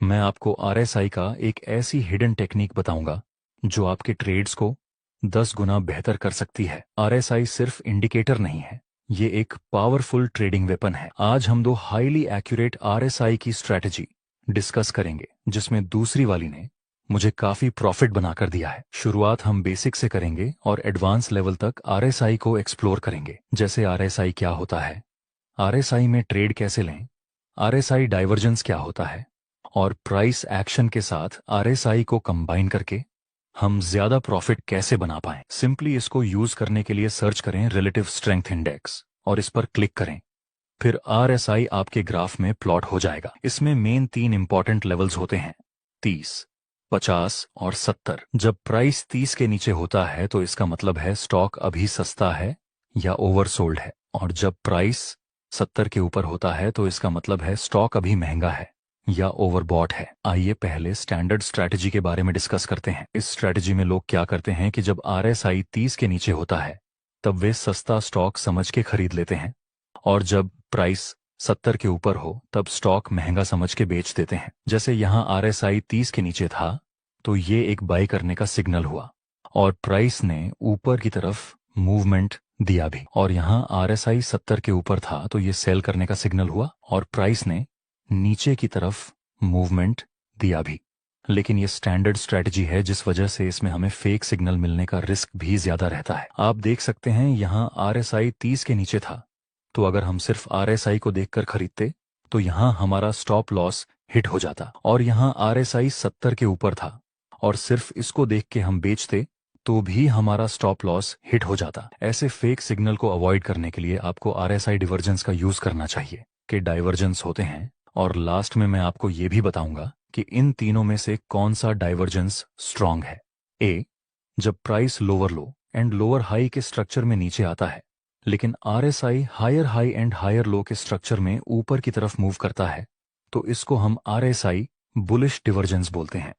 मैं आपको आरएसआई का एक ऐसी हिडन टेक्निक बताऊंगा जो आपके ट्रेड्स को 10 गुना बेहतर कर सकती है। आरएसआई सिर्फ इंडिकेटर नहीं है, ये एक पावरफुल ट्रेडिंग वेपन है। आज हम दो हाईली एक्यूरेट आरएसआई की स्ट्रैटेजी डिस्कस करेंगे, जिसमें दूसरी वाली ने मुझे काफी प्रॉफिट बनाकर दिया है। शुरुआत हम बेसिक से करेंगे और एडवांस लेवल तक आरएसआई को एक्सप्लोर करेंगे। जैसे आरएसआई क्या होता है, आरएसआई में ट्रेड कैसे लें, आरएसआई डाइवर्जेंस क्या होता है, और प्राइस एक्शन के साथ आरएसआई को कंबाइन करके हम ज्यादा प्रॉफिट कैसे बना पाएं। सिंपली इसको यूज करने के लिए सर्च करें रिलेटिव स्ट्रेंथ इंडेक्स और इस पर क्लिक करें। फिर आरएसआई आपके ग्राफ में प्लॉट हो जाएगा। इसमें मेन 3 इंपॉर्टेंट लेवल्स होते हैं, 30, 50 और 70। जब प्राइस 30 के नीचे होता है तो इसका मतलब है स्टॉक अभी सस्ता है या ओवरसोल्ड है, और जब प्राइस 70 के ऊपर होता है तो इसका मतलब है स्टॉक अभी महंगा है या ओवरबॉट है। आइए पहले स्टैंडर्ड स्ट्रैटेजी के बारे में डिस्कस करते हैं। इस स्ट्रैटेजी में लोग क्या करते हैं कि जब आरएसआई 30 के नीचे होता है तब वे सस्ता स्टॉक समझ के खरीद लेते हैं, और जब प्राइस 70 के ऊपर हो तब स्टॉक महंगा समझ के बेच देते हैं। जैसे यहां आरएसआई 30 के नीचे था तो ये एक बाई करने का सिग्नल हुआ और प्राइस ने ऊपर की तरफ मूवमेंट दिया भी, और यहां आरएसआई 70 के ऊपर था तो ये सेल करने का सिग्नल हुआ और प्राइस ने नीचे की तरफ मूवमेंट दिया भी। लेकिन ये स्टैंडर्ड स्ट्रैटेजी है, जिस वजह से इसमें हमें फेक सिग्नल मिलने का रिस्क भी ज्यादा रहता है। आप देख सकते हैं यहां आरएसआई 30 के नीचे था, तो अगर हम सिर्फ आरएसआई को देखकर खरीदते तो यहां हमारा स्टॉप लॉस हिट हो जाता, और यहां आरएसआई 70 के ऊपर था और सिर्फ इसको देख के हम बेचते तो भी हमारा स्टॉप लॉस हिट हो जाता। ऐसे फेक सिग्नल को अवॉइड करने के लिए आपको आरएसआई डिवर्जेंस का यूज करना चाहिए। कि डाइवर्जेंस होते हैं, और लास्ट में मैं आपको ये भी बताऊंगा कि इन तीनों में से कौन सा डाइवर्जेंस स्ट्रांग है। ए, जब price lower low and lower high के स्ट्रक्चर में नीचे आता है, लेकिन RSI higher high and higher low के स्ट्रक्चर में ऊपर की तरफ मूव करता है, तो इसको हम आरएसआई बुलिश डिवर्जेंस बोलते हैं।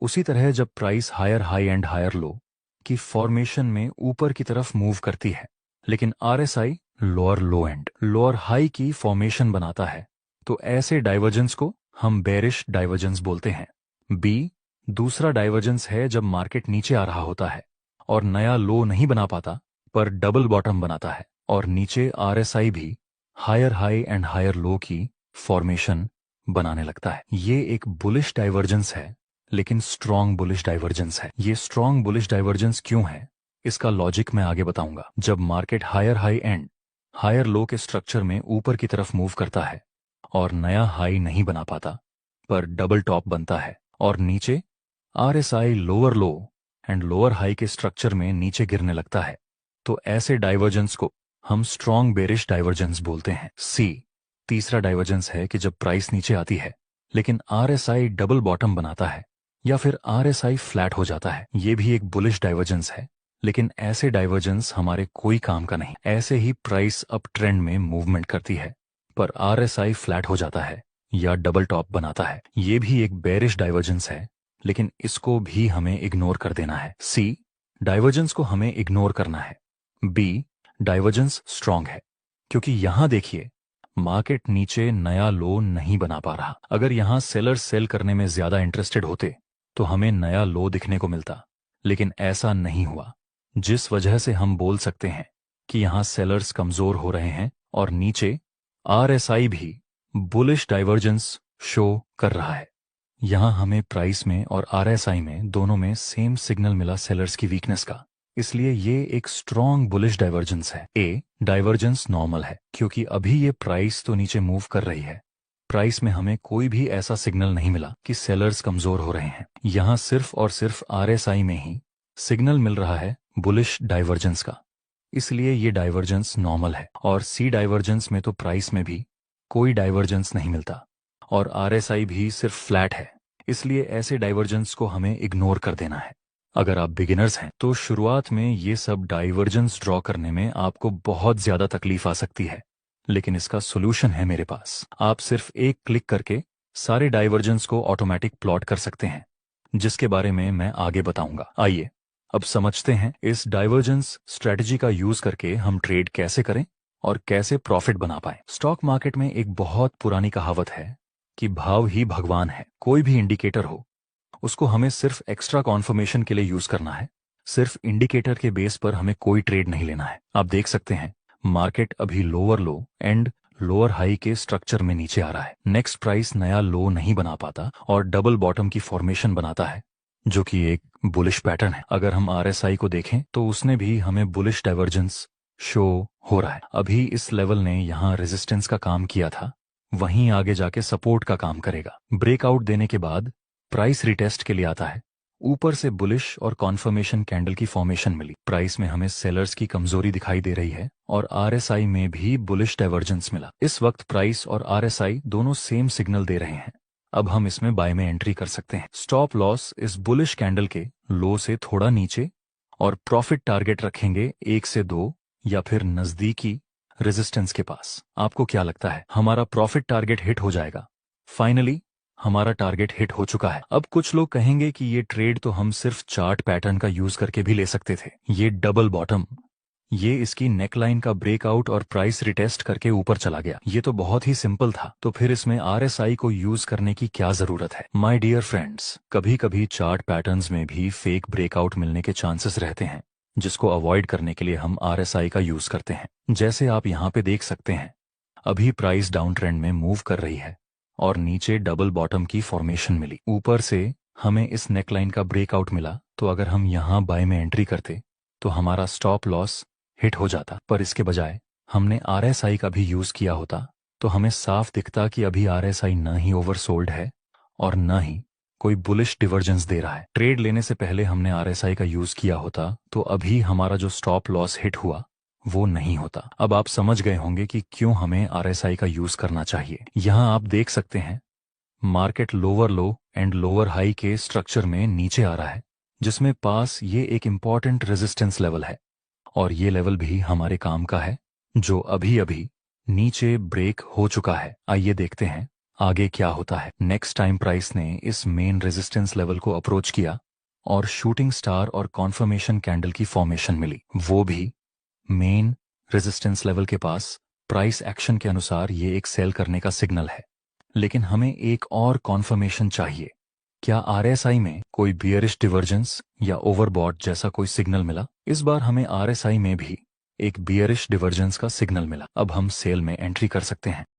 उसी तरह जब price higher high and higher low की फॉर्मेशन में ऊपर की तरफ मूव करती है, लेकिन RSI lower low and lower high की फॉर्मेशन बनाता है, तो ऐसे डाइवर्जेंस को हम बेरिश डाइवर्जेंस बोलते हैं। बी, दूसरा डाइवर्जेंस है जब मार्केट नीचे आ रहा होता है और नया लो नहीं बना पाता पर डबल बॉटम बनाता है, और नीचे आरएसआई भी higher high and higher low की फॉर्मेशन बनाने लगता है। ये एक बुलिश डाइवर्जेंस है, लेकिन स्ट्रॉन्ग बुलिश डाइवर्जेंस है। ये स्ट्रॉन्ग बुलिश डाइवर्जेंस क्यों है, इसका लॉजिक मैं आगे बताऊंगा। जब market higher high and higher low के स्ट्रक्चर में ऊपर की तरफ मूव करता है और नया हाई नहीं बना पाता पर डबल टॉप बनता है, और नीचे RSI lower low and lower high के स्ट्रक्चर में नीचे गिरने लगता है, तो ऐसे डाइवर्जेंस को हम स्ट्रॉन्ग बेरिश डाइवर्जेंस बोलते हैं। सी, तीसरा डाइवर्जेंस है कि जब प्राइस नीचे आती है लेकिन आरएसआई डबल बॉटम बनाता है या फिर आरएसआई फ्लैट हो जाता है। ये भी एक बुलिश डाइवर्जेंस है, लेकिन ऐसे डाइवर्जेंस हमारे कोई काम का नहीं। ऐसे ही प्राइस अप ट्रेंड में मूवमेंट करती है पर आरएसआई फ्लैट हो जाता है या डबल टॉप बनाता है। ये भी एक बेरिश डाइवर्जेंस है, लेकिन इसको भी हमें इग्नोर कर देना है। सी, डाइवर्जेंस को हमें इग्नोर करना है। बी, डाइवर्जेंस स्ट्रांग है क्योंकि यहां देखिए मार्केट नीचे नया लो नहीं बना पा रहा। अगर यहां सेलर्स सेल करने में ज्यादा इंटरेस्टेड होते तो हमें नया लो दिखने को मिलता, लेकिन ऐसा नहीं हुआ, जिस वजह से हम बोल सकते हैं कि यहां सेलर्स कमजोर हो रहे हैं और नीचे आरएसआई भी बुलिश डाइवर्जेंस शो कर रहा है। यहां हमें प्राइस में और आरएसआई में दोनों में सेम सिग्नल मिला सेलर्स की वीकनेस का, इसलिए ये एक स्ट्रॉन्ग बुलिश डाइवर्जेंस है। ए, डाइवर्जेंस नॉर्मल है क्योंकि अभी ये प्राइस तो नीचे मूव कर रही है, प्राइस में हमें कोई भी ऐसा सिग्नल नहीं मिला कि सेलर्स कमजोर हो रहे हैं। यहां सिर्फ और सिर्फ आरएसआई में ही सिग्नल मिल रहा है बुलिश डाइवर्जेंस का, इसलिए ये डाइवर्जेंस नॉर्मल है। और सी डाइवर्जेंस में तो प्राइस में भी कोई डाइवर्जेंस नहीं मिलता और आरएसआई भी सिर्फ फ्लैट है, इसलिए ऐसे डाइवर्जेंस को हमें इग्नोर कर देना है। अगर आप बिगिनर्स हैं तो शुरुआत में ये सब डाइवर्जेंस ड्रॉ करने में आपको बहुत ज्यादा तकलीफ आ सकती है, लेकिन इसका सोल्यूशन है मेरे पास। आप सिर्फ एक क्लिक करके सारे डाइवर्जेंस को ऑटोमेटिक प्लॉट कर सकते हैं, जिसके बारे में मैं आगे बताऊंगा। आइए अब समझते हैं इस डाइवर्जेंस स्ट्रेटजी का यूज करके हम ट्रेड कैसे करें और कैसे प्रॉफिट बना पाएं। स्टॉक मार्केट में एक बहुत पुरानी कहावत है कि भाव ही भगवान है। कोई भी इंडिकेटर हो, उसको हमें सिर्फ एक्स्ट्रा कॉन्फर्मेशन के लिए यूज करना है। सिर्फ इंडिकेटर के बेस पर हमें कोई ट्रेड नहीं लेना है। आप देख सकते हैं मार्केट अभी lower low and lower high के स्ट्रक्चर में नीचे आ रहा है। नेक्स्ट प्राइस नया लो नहीं बना पाता और डबल बॉटम की फॉर्मेशन बनाता है, जो कि एक बुलिश पैटर्न है। अगर हम आरएसआई को देखें तो उसने भी हमें बुलिश डाइवर्जेंस शो हो रहा है। अभी इस लेवल ने यहाँ रेजिस्टेंस का काम किया था, वहीं आगे जाके सपोर्ट का काम करेगा। ब्रेकआउट देने के बाद प्राइस रिटेस्ट के लिए आता है। ऊपर से बुलिश और कॉन्फर्मेशन कैंडल की फॉर्मेशन मिली। प्राइस में हमें सेलर्स की कमजोरी दिखाई दे रही है और आरएसआई में भी बुलिश डाइवर्जेंस मिला। इस वक्त प्राइस और आरएसआई दोनों सेम सिग्नल दे रहे हैं। अब हम इसमें बाय में एंट्री कर सकते हैं। स्टॉप लॉस इस बुलिश कैंडल के लो से थोड़ा नीचे और प्रॉफिट टारगेट रखेंगे 1 से 2 या फिर नजदीकी रेजिस्टेंस के पास। आपको क्या लगता है हमारा प्रॉफिट टारगेट हिट हो जाएगा? फाइनली हमारा टारगेट हिट हो चुका है। अब कुछ लोग कहेंगे कि ये ट्रेड तो हम सिर्फ चार्ट पैटर्न का यूज करके भी ले सकते थे। ये डबल बॉटम, ये इसकी नेकलाइन का ब्रेकआउट और प्राइस रिटेस्ट करके ऊपर चला गया। ये तो बहुत ही सिंपल था, तो फिर इसमें आरएसआई को यूज करने की क्या जरूरत है? माय डियर फ्रेंड्स, कभी कभी चार्ट पैटर्न्स में भी फेक ब्रेकआउट मिलने के चांसेस रहते हैं, जिसको अवॉइड करने के लिए हम आरएसआई का यूज करते हैं। जैसे आप यहाँ पे देख सकते हैं, अभी प्राइस डाउन ट्रेंड में मूव कर रही है और नीचे डबल बॉटम की फॉर्मेशन मिली। ऊपर से हमें इस नेकलाइन का ब्रेकआउट मिला, तो अगर हम यहाँ बाय में एंट्री करते तो हमारा स्टॉप लॉस हिट हो जाता। पर इसके बजाय हमने आरएसआई का भी यूज किया होता तो हमें साफ दिखता कि अभी आरएसआई न ही ओवरसोल्ड है और न ही कोई बुलिश डिवर्जेंस दे रहा है। ट्रेड लेने से पहले हमने आरएसआई का यूज किया होता तो अभी हमारा जो स्टॉप लॉस हिट हुआ वो नहीं होता। अब आप समझ गए होंगे कि क्यों हमें आरएसआई का यूज करना चाहिए। यहाँ आप देख सकते हैं market lower low and lower high के स्ट्रक्चर में नीचे आ रहा है, जिसमें पास ये एक इंपॉर्टेंट रेजिस्टेंस लेवल है और ये लेवल भी हमारे काम का है, जो अभी अभी नीचे ब्रेक हो चुका है। आइए देखते हैं आगे क्या होता है। नेक्स्ट टाइम प्राइस ने इस मेन रेजिस्टेंस लेवल को अप्रोच किया और शूटिंग स्टार और कॉन्फर्मेशन कैंडल की फॉर्मेशन मिली, वो भी मेन रेजिस्टेंस लेवल के पास। प्राइस एक्शन के अनुसार ये एक सेल करने का सिग्नल है, लेकिन हमें एक और कॉन्फर्मेशन चाहिए। क्या आरएसआई में कोई बियरिश डिवर्जेंस या ओवरबॉट जैसा कोई सिग्नल मिला? इस बार हमें आरएसआई में भी एक बियरिश डिवर्जेंस का सिग्नल मिला। अब हम सेल में एंट्री कर सकते हैं।